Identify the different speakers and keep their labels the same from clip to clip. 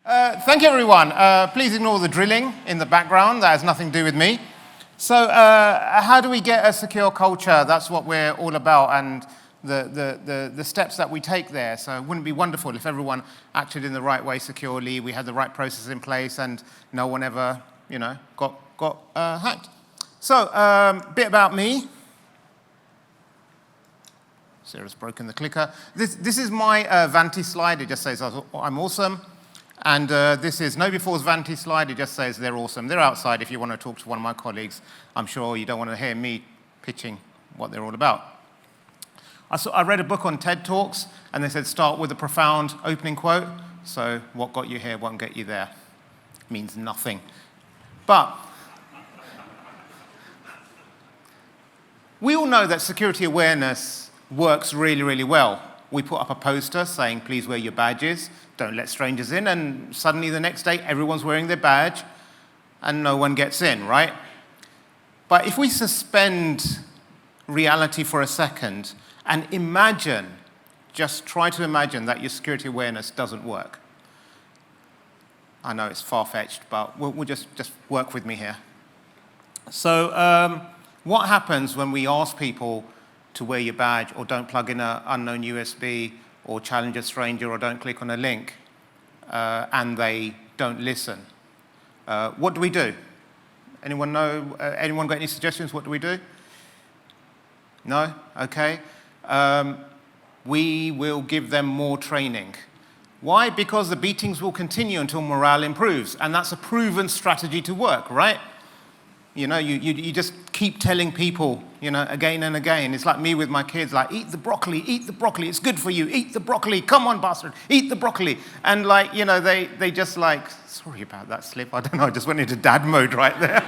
Speaker 1: Thank you, everyone. Please ignore the drilling in the background. That has nothing to do with me. So how do we get a secure culture? That's what we're all about, and the steps that we take there. So wouldn't it be wonderful if everyone acted in the right way securely, we had the right processes in place, and no one ever, got hacked. So bit about me. Sarah's broken the clicker. This is my vanity slide. It just says I'm awesome. And this is KnowBe4's vanity slide. It just says they're awesome. They're outside if you want to talk to one of my colleagues. I'm sure you don't want to hear me pitching what they're all about. I read a book on TED Talks, and they said start with a profound opening quote. So what got you here won't get you there. It means nothing. But we all know that security awareness works really, really well. We put up a poster saying, please wear your badges, don't let strangers in, and suddenly the next day everyone's wearing their badge and no one gets in, right? But if we suspend reality for a second and just try to imagine that your security awareness doesn't work. I know it's far-fetched, but we'll just work with me here. So what happens when we ask people to wear your badge, or don't plug in an unknown USB, or challenge a stranger, or don't click on a link, and they don't listen? What do we do? Anyone know? Anyone got any suggestions? What do we do? No? Okay. We will give them more training. Why? Because the beatings will continue until morale improves, and that's a proven strategy to work, right? You just keep telling people, again and again. It's like me with my kids, like, eat the broccoli, it's good for you, eat the broccoli, come on, bastard, eat the broccoli. And they just sorry about that slip, I don't know, I just went into dad mode right there.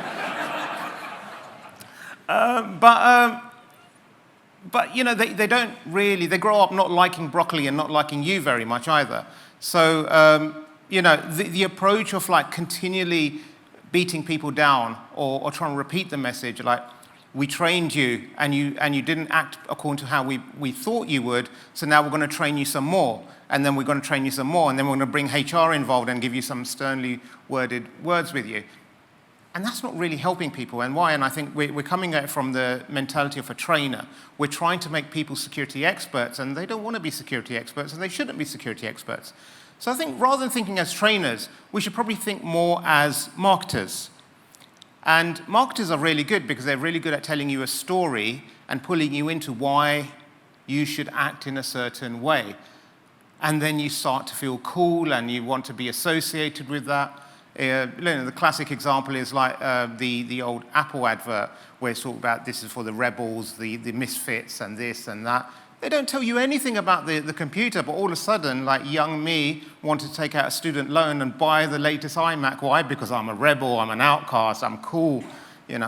Speaker 1: But they don't really, they grow up not liking broccoli and not liking you very much either. So, the approach of continually beating people down or trying to repeat the message, like, we trained you and you didn't act according to how we thought you would, so now we're going to train you some more, and then we're going to train you some more, and then we're going to bring HR involved and give you some sternly worded words with you. And that's not really helping people. And why? And I think we're coming at it from the mentality of a trainer. We're trying to make people security experts, and they don't want to be security experts, and they shouldn't be security experts. So I think rather than thinking as trainers, we should probably think more as marketers. And marketers are really good because they're really good at telling you a story and pulling you into why you should act in a certain way. And then you start to feel cool and you want to be associated with that. The classic example is the old Apple advert where it's all about this is for the rebels, the misfits, and this and that. They don't tell you anything about the computer, but all of a sudden, young me wanted to take out a student loan and buy the latest iMac. Why? Because I'm a rebel, I'm an outcast, I'm cool,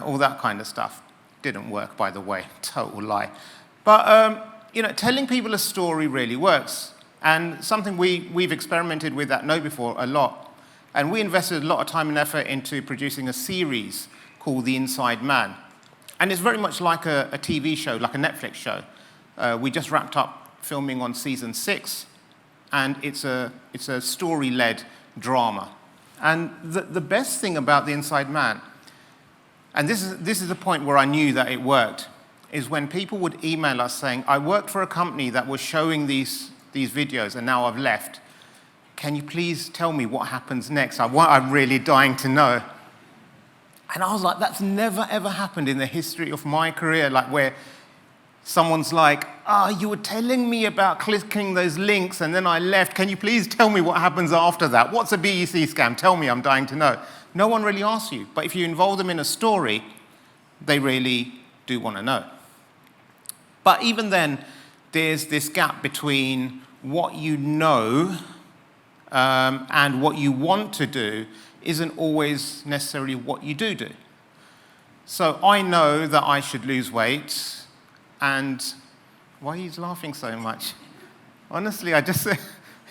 Speaker 1: all that kind of stuff. Didn't work, by the way, total lie. But, telling people a story really works. And something we've experimented with at KnowBe4 a lot. And we invested a lot of time and effort into producing a series called The Inside Man. And it's very much like a TV show, like a Netflix show. We just wrapped up filming on season 6, and it's a story-led drama. And the best thing about The Inside Man, and this is the point where I knew that it worked, is when people would email us saying, I worked for a company that was showing these videos, and now I've left. Can you please tell me what happens next? I'm really dying to know. And I was like, that's never, ever happened in the history of my career, where someone's like, you were telling me about clicking those links and then I left. Can you please tell me what happens after that? What's a BEC scam? Tell me, I'm dying to know. No one really asks you. But if you involve them in a story, they really do want to know. But even then, there's this gap between what you know and what you want to do isn't always necessarily what you do. So I know that I should lose weight. And why are you laughing so much? Honestly, it's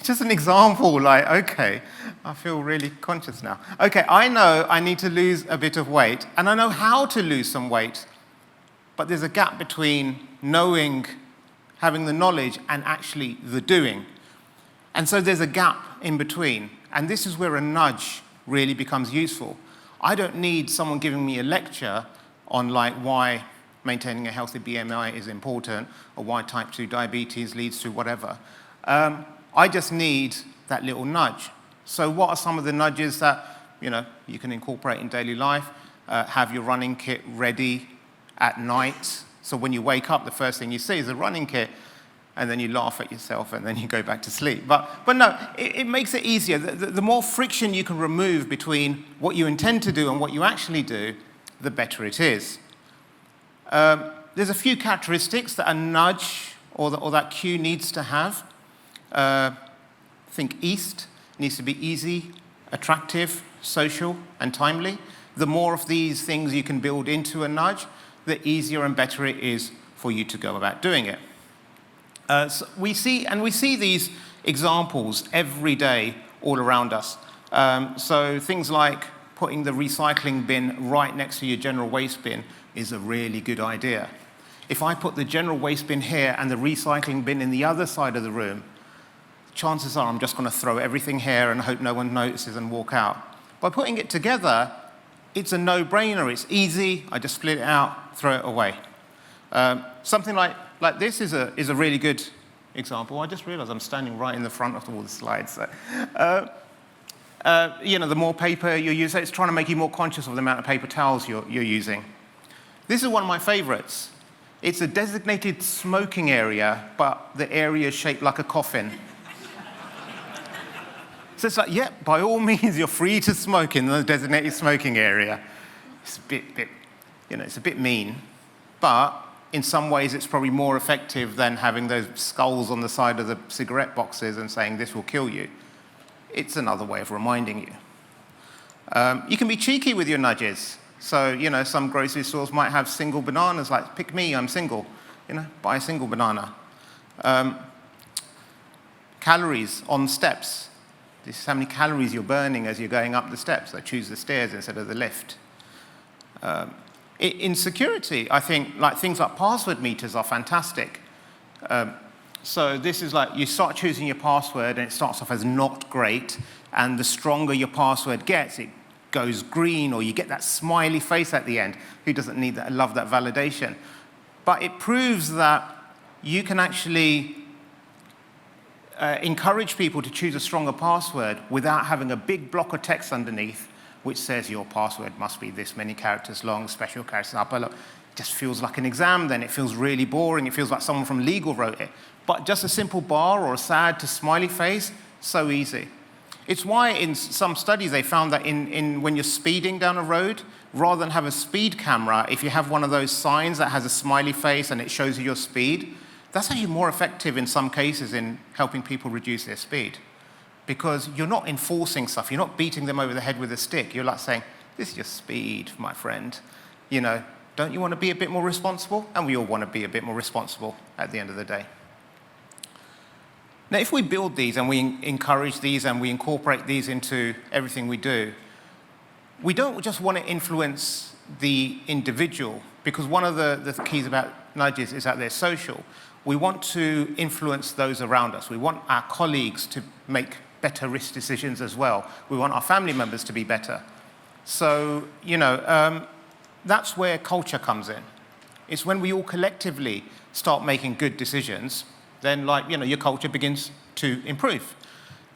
Speaker 1: just an example, okay, I feel really conscious now. Okay, I know I need to lose a bit of weight, and I know how to lose some weight, but there's a gap between knowing, having the knowledge, and actually the doing. And so there's a gap in between. And this is where a nudge really becomes useful. I don't need someone giving me a lecture on like why maintaining a healthy BMI is important or why type 2 diabetes leads to whatever. I just need that little nudge. So what are some of the nudges that you can incorporate in daily life? Have your running kit ready at night. So when you wake up, the first thing you see is a running kit, and then you laugh at yourself, and then you go back to sleep. But no, it makes it easier. The more friction you can remove between what you intend to do and what you actually do, the better it is. There's a few characteristics that a nudge or that cue needs to have. Think EAST needs to be easy, attractive, social, and timely. The more of these things you can build into a nudge, the easier and better it is for you to go about doing it. So we see these examples every day all around us. So things like putting the recycling bin right next to your general waste bin is a really good idea. If I put the general waste bin here and the recycling bin in the other side of the room, chances are I'm just going to throw everything here and hope no one notices and walk out. By putting it together, it's a no-brainer. It's easy. I just split it out, throw it away. Something like this is a really good example. I just realized I'm standing right in the front of all the slides. So, the more paper you use, it's trying to make you more conscious of the amount of paper towels you're using. This is one of my favorites. It's a designated smoking area, but the area is shaped like a coffin. So it's like, by all means, you're free to smoke in the designated smoking area. It's it's a bit mean, but in some ways, it's probably more effective than having those skulls on the side of the cigarette boxes and saying this will kill you. It's another way of reminding you. You can be cheeky with your nudges. So, some grocery stores might have single bananas, like, pick me, I'm single. Buy a single banana. Calories on steps. This is how many calories you're burning as you're going up the steps. So choose the stairs instead of the lift. In security, I think things like password meters are fantastic. So this is like you start choosing your password and it starts off as not great, and the stronger your password gets, it goes green, or you get that smiley face at the end. Who doesn't need that? Love that validation. But it proves that you can actually encourage people to choose a stronger password without having a big block of text underneath which says your password must be this many characters long, special characters upper. Look, it just feels like an exam then. It feels really boring. It feels like someone from legal wrote it. But just a simple bar or a sad to smiley face, so easy. It's why in some studies they found that when you're speeding down a road, rather than have a speed camera, if you have one of those signs that has a smiley face and it shows you your speed, that's actually more effective in some cases in helping people reduce their speed. Because you're not enforcing stuff. You're not beating them over the head with a stick. You're like saying, this is your speed, my friend. Don't you want to be a bit more responsible? And we all want to be a bit more responsible at the end of the day. Now, if we build these and we encourage these and we incorporate these into everything we do, we don't just want to influence the individual, because one of the keys about nudges is that they're social. We want to influence those around us. We want our colleagues to make better risk decisions as well. We want our family members to be better. So, that's where culture comes in. It's when we all collectively start making good decisions, then your culture begins to improve.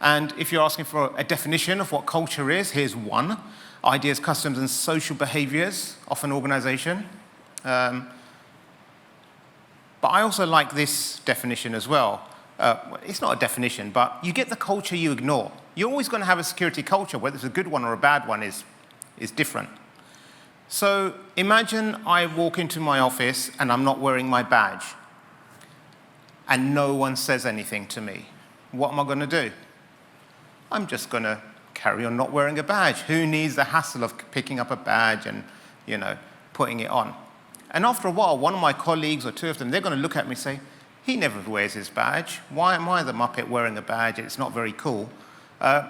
Speaker 1: And if you're asking for a definition of what culture is, here's one: ideas, customs, and social behaviors of an organization. But I also like this definition as well. It's not a definition, but you get the culture you ignore. You're always going to have a security culture. Whether it's a good one or a bad one is different. So imagine I walk into my office and I'm not wearing my badge, and no one says anything to me. What am I going to do? I'm just going to carry on not wearing a badge. Who needs the hassle of picking up a badge and, putting it on? And after a while, one of my colleagues or two of them, they're going to look at me and say, he never wears his badge. Why am I the muppet wearing a badge? It's not very cool.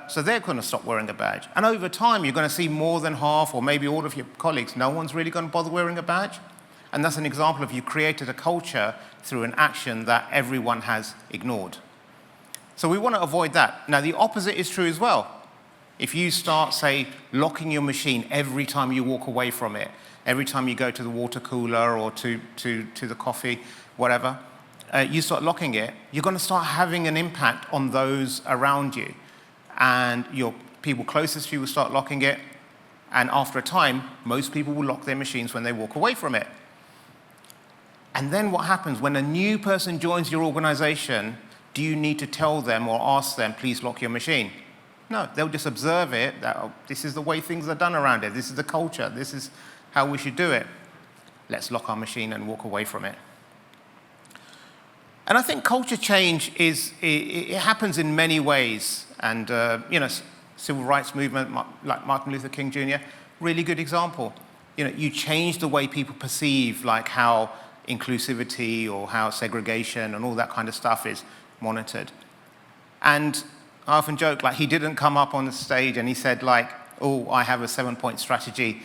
Speaker 1: So they're going to stop wearing a badge. And over time, you're going to see more than half or maybe all of your colleagues, no one's really going to bother wearing a badge. And that's an example of you created a culture through an action that everyone has ignored. So we want to avoid that. Now, the opposite is true as well. If you start, say, locking your machine every time you walk away from it, every time you go to the water cooler or to the coffee, whatever, you start locking it, you're going to start having an impact on those around you. And your people closest to you will start locking it. And after a time, most people will lock their machines when they walk away from it. And then what happens? When a new person joins your organization, do you need to tell them or ask them, please lock your machine? No, they'll just observe it, that oh, this is the way things are done around it. This is the culture. This is how we should do it. Let's lock our machine and walk away from it. And I think culture change it happens in many ways. And, civil rights movement, like Martin Luther King Jr., really good example. You change the way people perceive, like how inclusivity or how segregation and all that kind of stuff is monitored. And I often joke, like, he didn't come up on the stage and he said, like, oh, I have a 7-point strategy.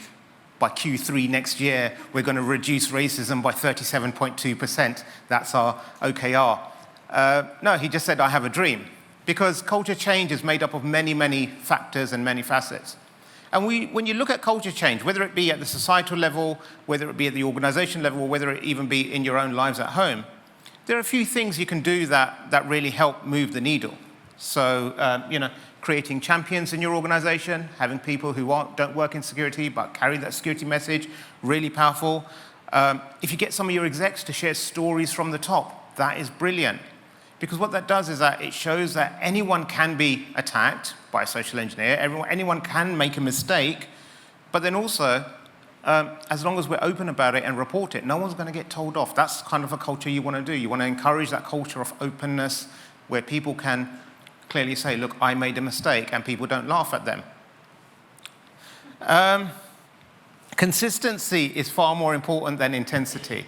Speaker 1: By Q3 next year, we're going to reduce racism by 37.2%. That's our OKR. No, he just said, I have a dream. Because culture change is made up of many, many factors and many facets. And when you look at culture change, whether it be at the societal level, whether it be at the organization level, or whether it even be in your own lives at home, there are a few things you can do that really help move the needle. So, creating champions in your organization, having people who don't work in security but carry that security message, really powerful. If you get some of your execs to share stories from the top, that is brilliant. Because what that does is that it shows that anyone can be attacked by a social engineer, anyone can make a mistake, but then also, as long as we're open about it and report it, no one's going to get told off. That's kind of a culture you want to do. You want to encourage that culture of openness where people can clearly say, look, I made a mistake, and people don't laugh at them. Consistency is far more important than intensity.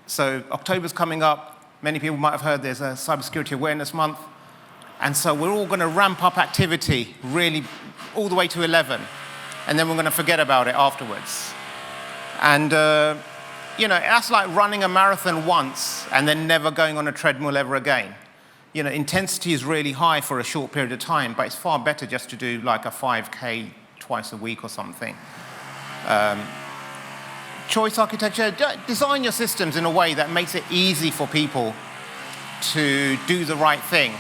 Speaker 1: So October's coming up. Many people might have heard there's a Cybersecurity Awareness Month. And so we're all going to ramp up activity really all the way to 11. And then we're going to forget about it afterwards. And, that's like running a marathon once and then never going on a treadmill ever again. Intensity is really high for a short period of time, but it's far better just to do like a 5K twice a week or something. Choice architecture, design your systems in a way that makes it easy for people to do the right thing.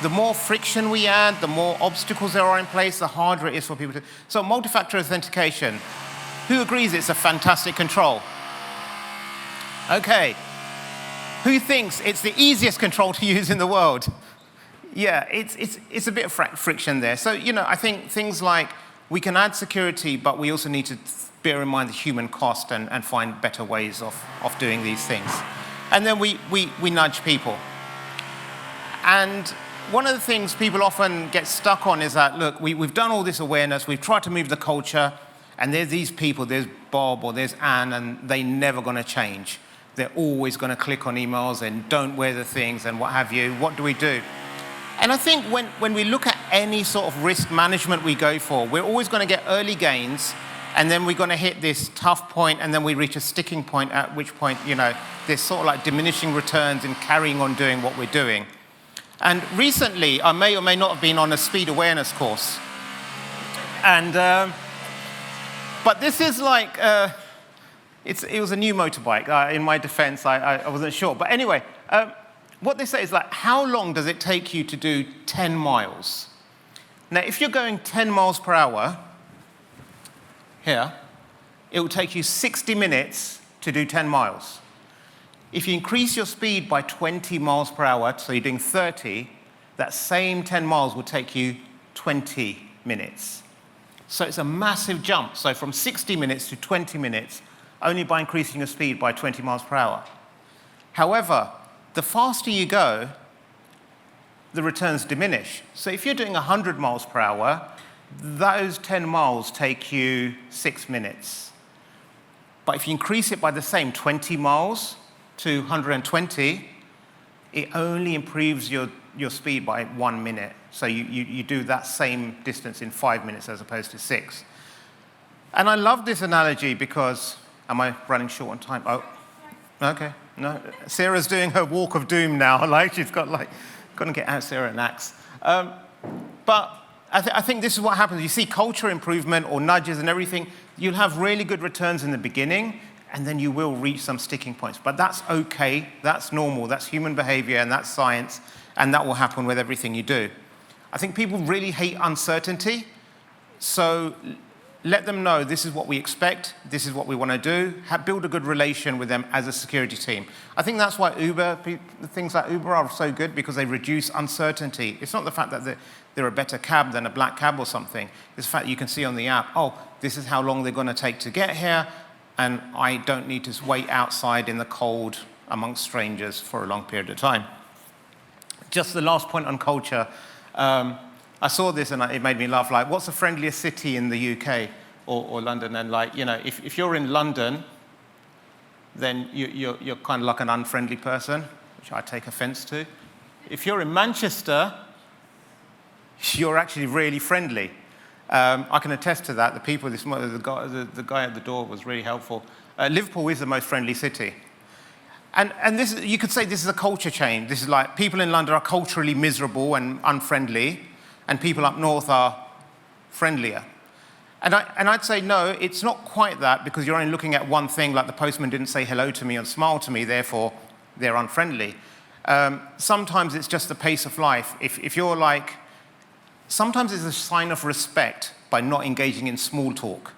Speaker 1: The more friction we add, the more obstacles there are in place, the harder it is for people to... So multi-factor authentication, who agrees it's a fantastic control? Okay. Who thinks it's the easiest control to use in the world? Yeah, it's a bit of friction there. So, I think things like we can add security, but we also need to bear in mind the human cost and find better ways of doing these things. And then we nudge people. And one of the things people often get stuck on is that, look, we've done all this awareness, we've tried to move the culture, and there's these people, there's Bob or there's Anne, and they're never going to change. They're always going to click on emails and don't wear the things and what have you. What do we do? And I think when we look at any sort of risk management we go for, we're always going to get early gains, and then we're going to hit this tough point, and then we reach a sticking point, at which point, there's sort of like diminishing returns in carrying on doing what we're doing. And recently, I may or may not have been on a speed awareness course. And, but this is like, it was a new motorbike. In my defense, I wasn't sure. But anyway, what they say is like, how long does it take you to do 10 miles? Now, if you're going 10 miles per hour, here, it will take you 60 minutes to do 10 miles. If you increase your speed by 20 miles per hour, so you're doing 30, that same 10 miles will take you 20 minutes. So it's a massive jump. So from 60 minutes to 20 minutes, only by increasing your speed by 20 miles per hour. However, the faster you go, the returns diminish. So if you're doing 100 miles per hour, those 10 miles take you 6 minutes. But if you increase it by the same 20 miles to 120, it only improves your speed by 1 minute. So you do that same distance in 5 minutes as opposed to 6. And I love this analogy because, am I running short on time? Oh, okay. No, Sarah's doing her walk of doom now. Like she's got to get out Sarah an axe. But I think this is what happens. You see culture improvement or nudges and everything, you'll have really good returns in the beginning, and then you will reach some sticking points. But that's okay, that's normal, that's human behavior, and that's science, and that will happen with everything you do. I think people really hate uncertainty, so let them know this is what we expect, this is what we want to do, build a good relation with them as a security team. I think that's why things like Uber are so good, because they reduce uncertainty. It's not the fact that they're a better cab than a black cab or something. It's the fact that you can see on the app, oh, this is how long they're going to take to get here, and I don't need to wait outside in the cold amongst strangers for a long period of time. Just the last point on culture. I saw this and it made me laugh. Like, what's the friendliest city in the UK or London? And like, you know, if you're in London, then you're kind of like an unfriendly person, which I take offense to. If you're in Manchester, you're actually really friendly. I can attest to that. The people, the guy at the door was really helpful. Liverpool is the most friendly city. And this, you could say this is a culture change. This is like people in London are culturally miserable and unfriendly, and people up north are friendlier. And I'd say, no, it's not quite that, because you're only looking at one thing, like the postman didn't say hello to me or smile to me, therefore they're unfriendly. Sometimes it's just the pace of life. If you're like, sometimes it's a sign of respect by not engaging in small talk,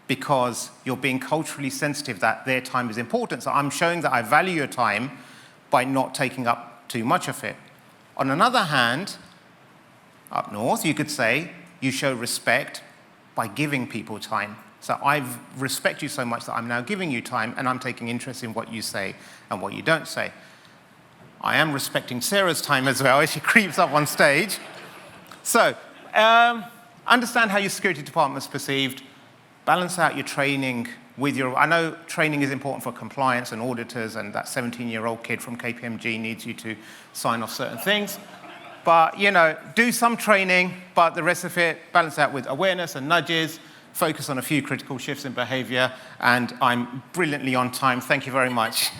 Speaker 1: because you're being culturally sensitive that their time is important. So I'm showing that I value your time by not taking up too much of it. On another hand, up north, you could say you show respect by giving people time. So I respect you so much that I'm now giving you time, and I'm taking interest in what you say and what you don't say. I am respecting Sarah's time as well as she creeps up on stage. So understand how your security department is perceived. Balance out your training with your... I know training is important for compliance and auditors, and that 17-year-old kid from KPMG needs you to sign off certain things. But, you know, do some training, but the rest of it, balance out with awareness and nudges, focus on a few critical shifts in behavior, and I'm brilliantly on time. Thank you very much.